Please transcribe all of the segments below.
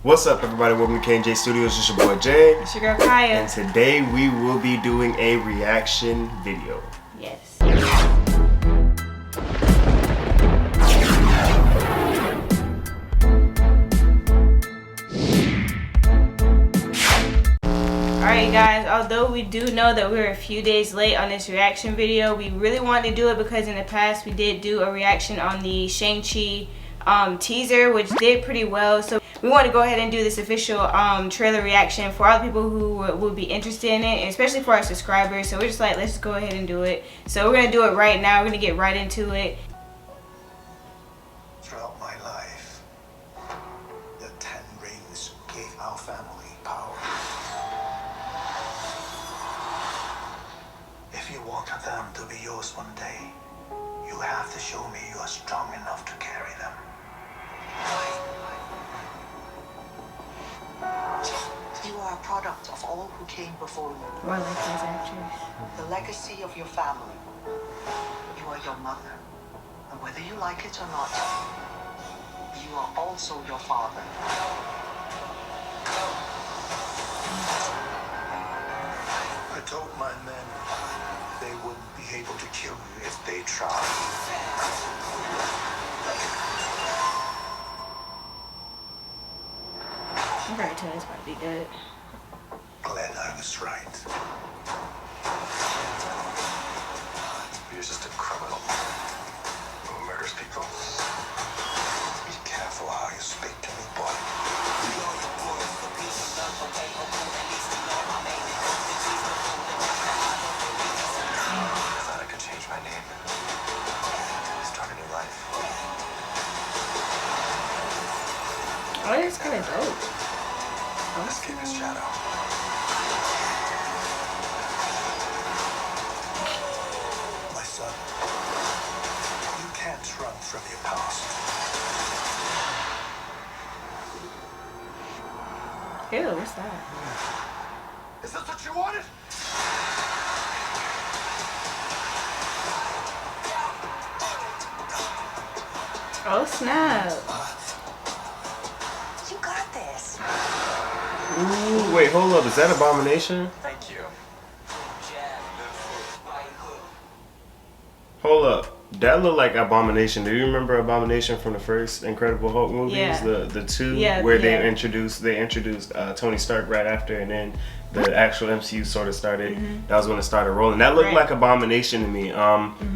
What's up, everybody? Welcome to K&J Studios. It's your boy Jay. It's your girl Kiya. And today we will be doing a reaction video. Yes. Alright guys, although we do know that we're a few days late on this reaction video, we really wanted to do it because in the past we did do a reaction on the Shang-Chi teaser, which did pretty well. So we want to go ahead and do this official trailer reaction for all the people who would be interested in it, and especially for our subscribers. So we're just like, let's just go ahead and do it. So we're going to do it right now. We're going to get right into it. Throughout my life, the 10 rings gave our family power. If you want them to be yours one day, you have to show me you are strong enough to carry them. You are a product of all who came before you. More like his actress. The legacy of your family. You are your mother. And whether you like it or not, you are also your father. I told my men they wouldn't be able to kill you if they tried. I'm probably telling this might be good. Glad I was right. You're just a criminal who murders people. Be careful how you speak to me, boy. I thought I could change my name. Start a new life. Oh, that's kind of dope. Let's keep his shadow. My son, you can't run from your past. Ew, what's that? Is this what you wanted? Oh, snap. You got this. Ooh, wait, hold up. Is that Abomination? Thank you. Hold up. That looked like Abomination. Do you remember Abomination from the first Incredible Hulk movies? Yeah. The two Yeah, they introduced Tony Stark right after, and then the actual MCU sort of started. That was when it started rolling. That looked like Abomination to me.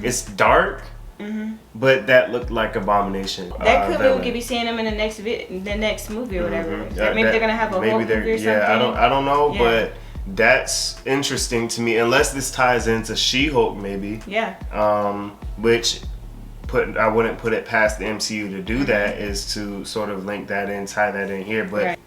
It's dark. But that looked like Abomination. That could be we could be seeing them in the next movie or whatever. Maybe they're gonna have a whole movie or something. Yeah, I don't know, but that's interesting to me. Unless this ties into She-Hulk, maybe. Yeah. Which I wouldn't put it past the MCU to do that, is to sort of link that in, tie that in here. But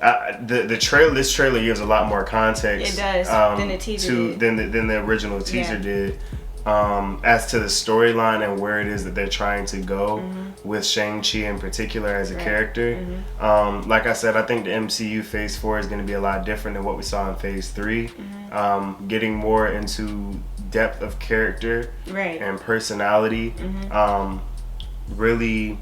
this trailer gives a lot more context. It does than the teaser than the original teaser did. As to the storyline and where it is that they're trying to go with Shang-Chi in particular as a character. Like I said, I think the MCU Phase 4 is going to be a lot different than what we saw in Phase 3. Getting more into depth of character and personality. Really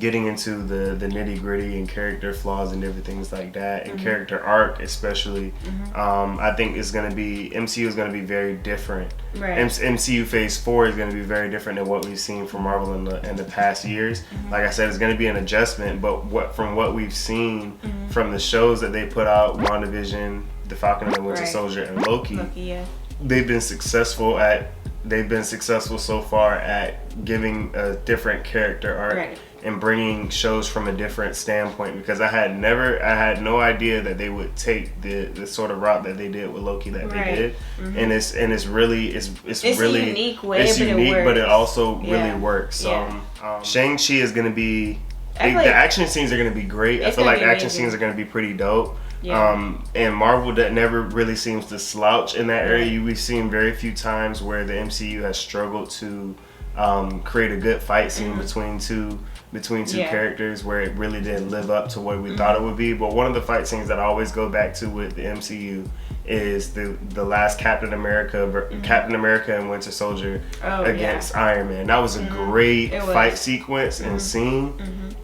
getting into the nitty-gritty and character flaws and different things like that, and character arc especially. I think it's going to be, MCU is going to be very different. MCU Phase 4 is going to be very different than what we've seen from Marvel in the past years. Like I said, it's going to be an adjustment, but from what we've seen from the shows that they put out, WandaVision, The Falcon and the Winter Soldier, and Loki, they've been successful so far at giving a different character arc and bringing shows from a different standpoint, because I had no idea that they would take the sort of route that they did with Loki that they did. And it's really a unique way, it's unique, but it also really works. So Shang-Chi is going to be, the action scenes are going to be great. I feel like action scenes are going to be pretty dope. And Marvel that never really seems to slouch in that area. We've seen very few times where the MCU has struggled to create a good fight scene between two characters where it really didn't live up to what we thought it would be. But one of the fight scenes that I always go back to with the MCU is the last Captain America and Winter Soldier against Iron Man. That was a great fight sequence and scene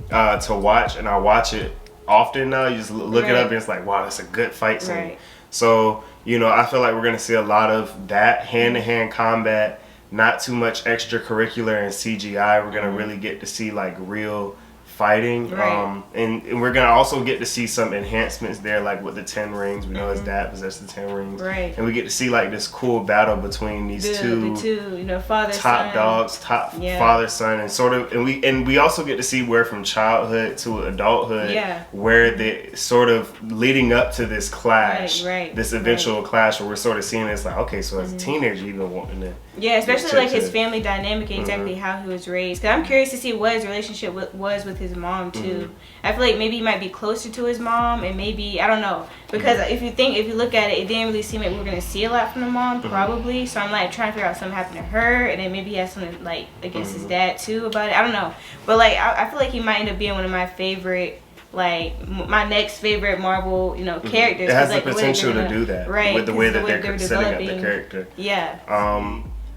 to watch, and I watch it often now. You just look it up and it's like, wow, that's a good fight scene. Right. So, you know, I feel like we're going to see a lot of that hand-to-hand combat, not too much extracurricular and CGI. We're going to really get to see like real fighting. Right. And we're going to also get to see some enhancements there, like with the 10 rings. We know his dad possessed the 10 rings. Right. And we get to see like this cool battle between these the two, you know, father, top son. dogs, father, son, and sort of, and we also get to see where from childhood to adulthood, where they sort of leading up to this clash, this eventual clash, where we're sort of seeing it's like, okay, so as a teenager, you've been wanting to, especially like his family dynamic, exactly how he was raised. Cause I'm curious to see what his relationship was with his mom too. I feel like maybe he might be closer to his mom, and maybe I don't know, because if you look at it, it didn't really seem like we were gonna see a lot from the mom, probably. So I'm like trying to figure out something happened to her, and then maybe he has something like against his dad too about it. I don't know, but like I feel like he might end up being one of my favorite, like my next favorite Marvel, you know, characters. It has like, the potential to do that, with the way that they're setting up the character.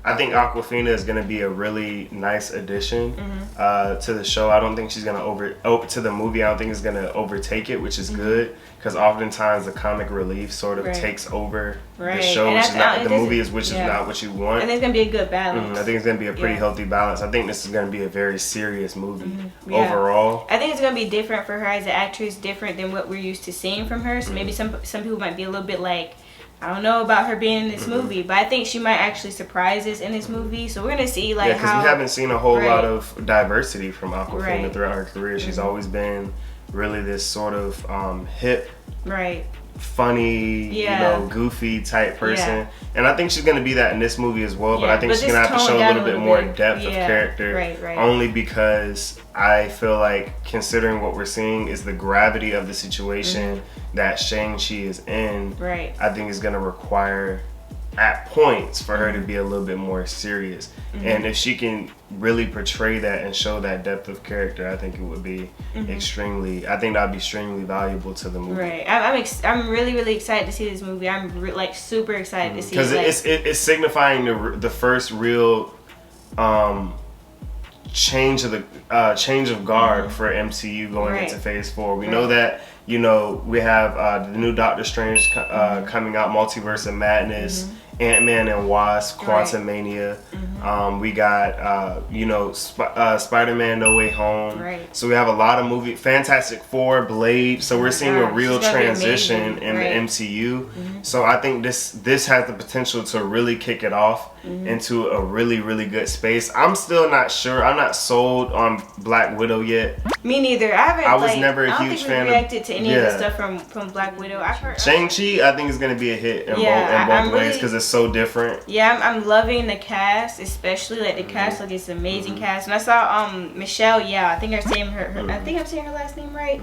I think Aquafina is going to be a really nice addition to the show. I don't think she's going to to the movie. I don't think it's going to overtake it, which is good, because oftentimes the comic relief sort of takes over the show, which is not the movie, which is not what you want. And it's going to be a good balance. I think it's going to be a pretty healthy balance. I think this is going to be a very serious movie overall. I think it's going to be different for her as an actress, different than what we're used to seeing from her. So maybe some people might be a little bit like, I don't know about her being in this movie, but I think she might actually surprise us in this movie. So we're gonna see like because we haven't seen a whole lot of diversity from Aquafina throughout her career. She's always been really this sort of hip, funny, you know, goofy type person, and I think she's gonna be that in this movie as well. But I think she's gonna have to show a little bit more depth of character, only because I feel like, considering what we're seeing is the gravity of the situation that Shang-Chi is in, I think is gonna require at points for her to be a little bit more serious. And if she can really portray that and show that depth of character, I think it would be extremely, I think that would be extremely valuable to the movie. I'm really excited to see this movie. I'm like super excited to see it. Because it's signifying the first real change of guard for MCU going into Phase 4. We know that, you know, we have the new Doctor Strange coming out, Multiverse of Madness, Ant-Man and Wasp, Quantumania. We got, you know, Spider-Man No Way Home. So we have a lot of movies. Fantastic Four, Blade. So we're seeing a real transition in the MCU. So I think this has the potential to really kick it off into a really good space. I'm still not sure. I'm not sold on Black Widow yet. Me neither. I was never a huge fan reacted to any of the stuff from Black Widow. I've heard Shang-Chi, I think is going to be a hit in both ways, because it's so different. I'm loving the cast, especially like the cast. Like, it's an amazing cast. And I saw Michelle Yeoh. I think I'm saying her I think I'm saying her last name right.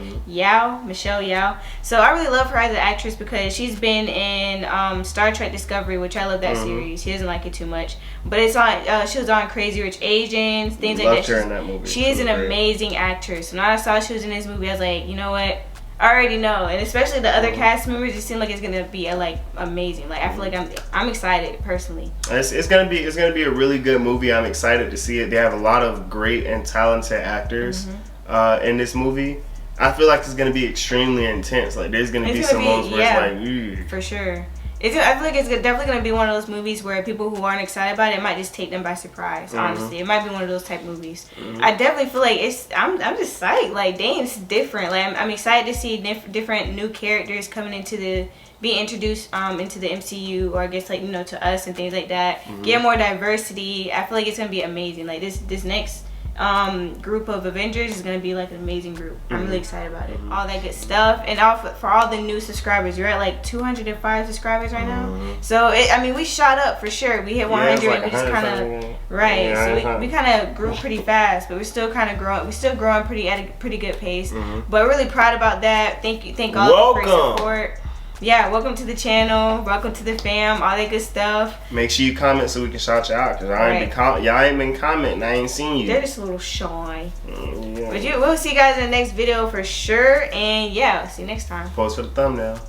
Michelle Yeoh. So I really love her as an actress, because she's been in Star Trek Discovery, which I love that series. She doesn't like it too much, but it's on. She was on Crazy Rich Asians, things like that. Her in that movie. She is an amazing actress. When I saw she was in this movie, I was like, you know what? I already know, and especially the other cast members, it seemed like it's gonna be like amazing. Like, I feel like I'm excited personally. It's gonna be a really good movie. I'm excited to see it. They have a lot of great and talented actors in this movie. I feel like it's gonna be extremely intense. Like, there's gonna be some moments where it's like, for sure. I feel like it's definitely going to be one of those movies where people who aren't excited about it might just take them by surprise, honestly. It might be one of those type movies. I definitely feel like I'm just psyched. Like, dang, it's different. Like, I'm excited to see different new characters coming be introduced into the MCU, or I guess, like, you know, to us and things like that. Get more diversity. I feel like it's going to be amazing. Like, this next group of Avengers is going to be like an amazing group. I'm really excited about it. All that good stuff. And for all the new subscribers, you're at like 205 subscribers right now. So I mean, we shot up for sure. We hit 100 and we just kind of so we kind of grew pretty fast, but we're still kind of growing. We're still growing at a pretty good pace. But really proud about that. Thank all for your support. Yeah, welcome to the channel. Welcome to the fam. All that good stuff. Make sure you comment so we can shout you out, because y'all ain't been commenting. I ain't seen you. They're just a little shy. But we'll see you guys in the next video for sure. And yeah, see you next time. Post for the thumbnail.